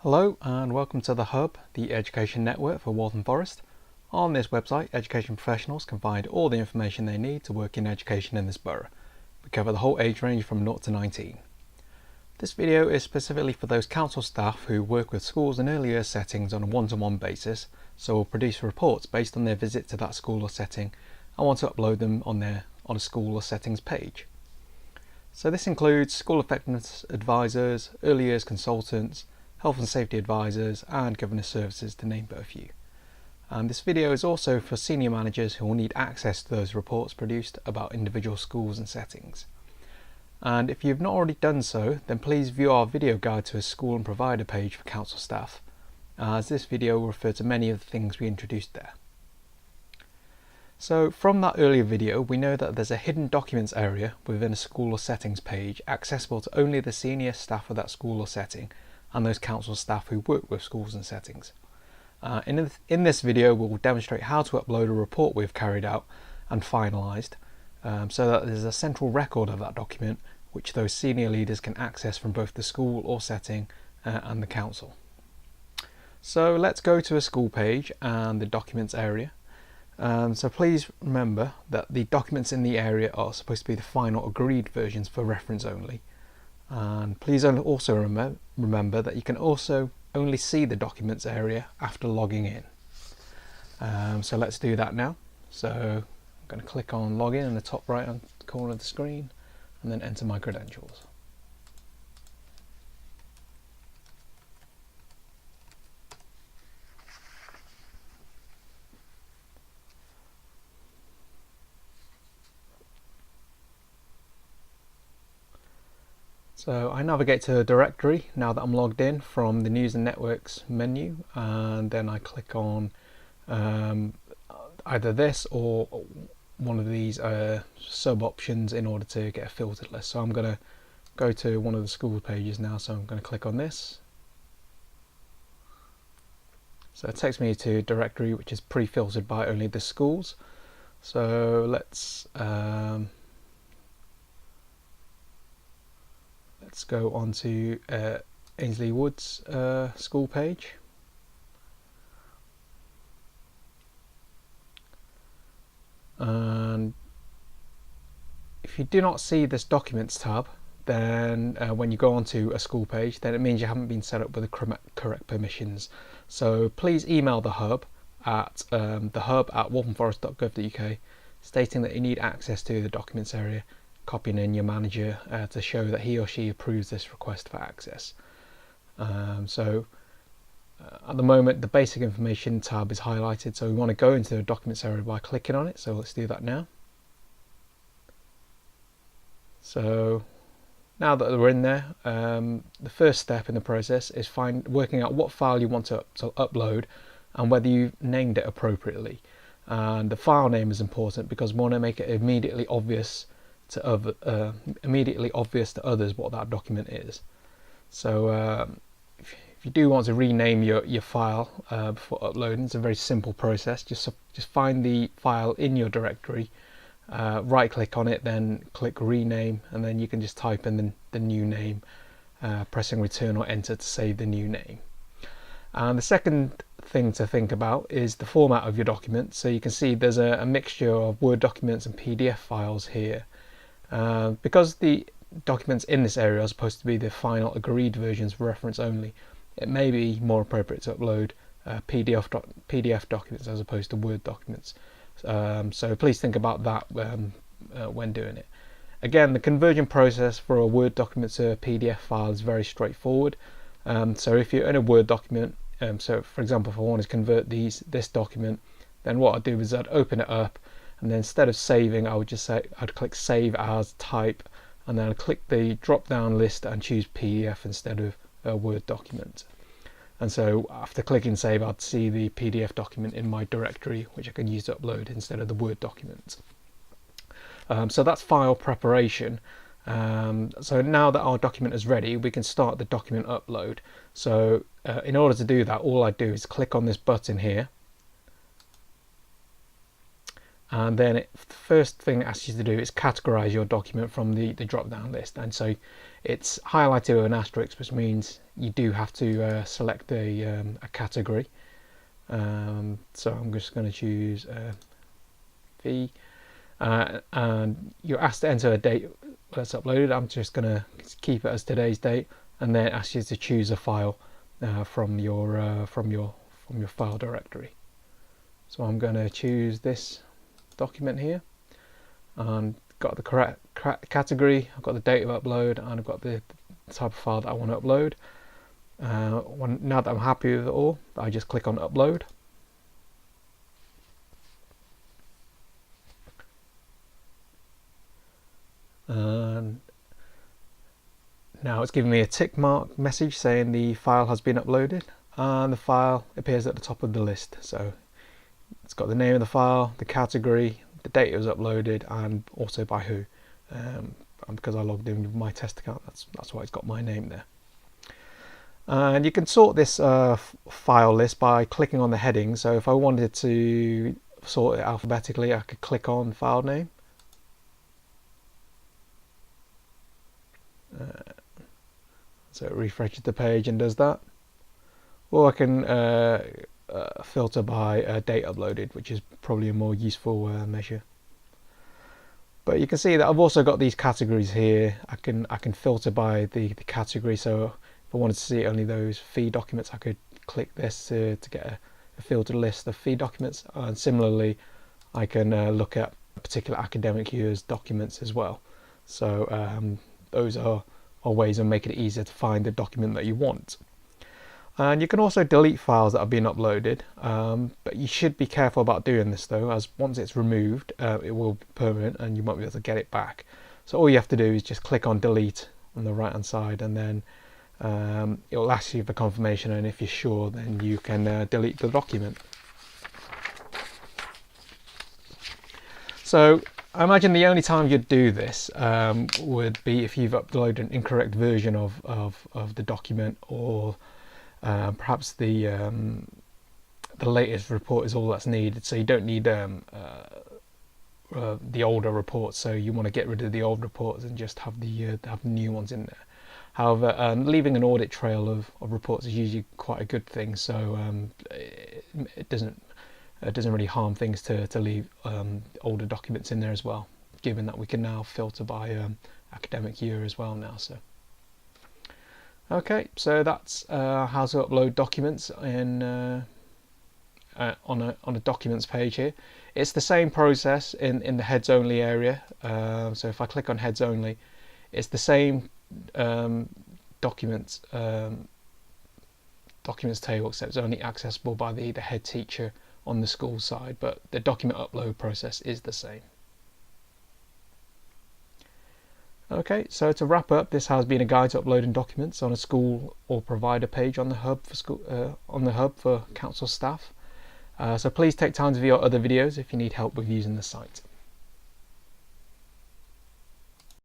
Hello and welcome to the Hub, the education network for Waltham Forest. On this website, education professionals can find all the information they need to work in education in this borough. We cover the whole age range from 0 to 19. This video is specifically for those council staff who work with schools in early years settings on a one-to-one basis, so will produce reports based on their visit to that school or setting and want to upload them on a school or settings page. So this includes school effectiveness advisors, early years consultants, health and safety advisors and governance services, to name but a few. And this video is also for senior managers who will need access to those reports produced about individual schools and settings. And if you've not already done so, then please view our video guide to a school and provider page for council staff, as this video will refer to many of the things we introduced there. So from that earlier video, we know that there's a hidden documents area within a school or settings page accessible to only the senior staff of that school or setting and those council staff who work with schools and settings. In this video, we'll demonstrate how to upload a report we've carried out and finalised, so that there's a central record of that document which those senior leaders can access from both the school or setting and the council. So let's go to a school page and the documents area. So please remember that the documents in the area are supposed to be the final agreed versions for reference only. And please also remember that you can also only see the documents area after logging in. So let's do that now. So I'm going to click on login in the top right hand corner of the screen and then enter my credentials. So I navigate to a directory now that I'm logged in from the News and Networks menu, and then I click on either this or one of these sub options in order to get a filtered list. So I'm going to go to one of the school pages now, so I'm going to click on this. So it takes me to a directory which is pre-filtered by only the schools. So let's go on to Ainsley Wood's school page. And if you do not see this documents tab, then when you go onto a school page, then it means you haven't been set up with the correct permissions. So please email the hub at thehub@walthamforest.gov.uk stating that you need access to the documents area, copying in your manager to show that he or she approves this request for access. At the moment the basic information tab is highlighted, so we want to go into the documents area by clicking on it, so let's do that now. So now that we're in there, the first step in the process is working out what file you want to upload and whether you've named it appropriately. And the file name is important because we want to make it immediately obvious to others what that document is. So if you do want to rename your file before uploading, it's a very simple process. Just find the file in your directory, right click on it, then click rename, and then you can just type in the new name, pressing return or enter to save the new name. And the second thing to think about is the format of your document. So you can see there's a mixture of Word documents and PDF files here. Because the documents in this area are supposed to be the final agreed versions for reference only, it may be more appropriate to upload PDF documents as opposed to Word documents. So please think about that when doing it. Again, the conversion process for a Word document to a PDF file is very straightforward. So if you're in a Word document, so for example, if I want to convert this document, then what I'd do is I'd open it up, and then instead of saving, I'd click Save As, Type, and then I'd click the drop down list and choose PDF instead of a Word document. And so after clicking Save, I'd see the PDF document in my directory, which I can use to upload instead of the Word document. So that's file preparation. So now that our document is ready, we can start the document upload. So in order to do that, all I do is click on this button here. and then the first thing it asks you to do is categorize your document from the drop down list, and so it's highlighted with an asterisk, which means you do have to select a category. So I'm just going to choose V, and you're asked to enter a date that's uploaded. I'm just going to keep it as today's date, and then ask you to choose a file from your file directory. So I'm going to choose this document here, and got the correct category, I've got the date of upload, and I've got the type of file that I want to upload. Now that I'm happy with it all, I just click on upload. And now it's giving me a tick mark message saying the file has been uploaded, and the file appears at the top of the list. So it's got the name of the file, the category, the date it was uploaded, and also by who. And because I logged in with my test account, that's why it's got my name there. And you can sort this file list by clicking on the heading. So if I wanted to sort it alphabetically, I could click on file name. So it refreshes the page and does that. Or I can filter by date uploaded, which is probably a more useful measure. But you can see that I've also got these categories here. I can filter by the category. So if I wanted to see only those fee documents, I could click this to get a filtered list of fee documents. And similarly, I can look at particular academic year's documents as well. So those are ways of making it easier to find the document that you want. And you can also delete files that have been uploaded, but you should be careful about doing this though, as once it's removed, it will be permanent and you won't be able to get it back. So all you have to do is just click on delete on the right hand side, and then it will ask you for confirmation, and if you're sure, then you can delete the document. So I imagine the only time you'd do this would be if you've uploaded an incorrect version of the document, or perhaps the latest report is all that's needed, so you don't need the older reports. So you want to get rid of the old reports and just have the new ones in there. However, leaving an audit trail of reports is usually quite a good thing. So it doesn't really harm things to leave older documents in there as well, given that we can now filter by academic year as well now. So okay, so that's how to upload documents in on a documents page here. It's the same process in the heads only area. So if I click on heads only, it's the same documents table, except it's only accessible by the head teacher on the school side, but the document upload process is the same. Okay, so to wrap up, this has been a guide to uploading documents on a school or provider page on the hub for council staff. So please take time to view our other videos if you need help with using the site.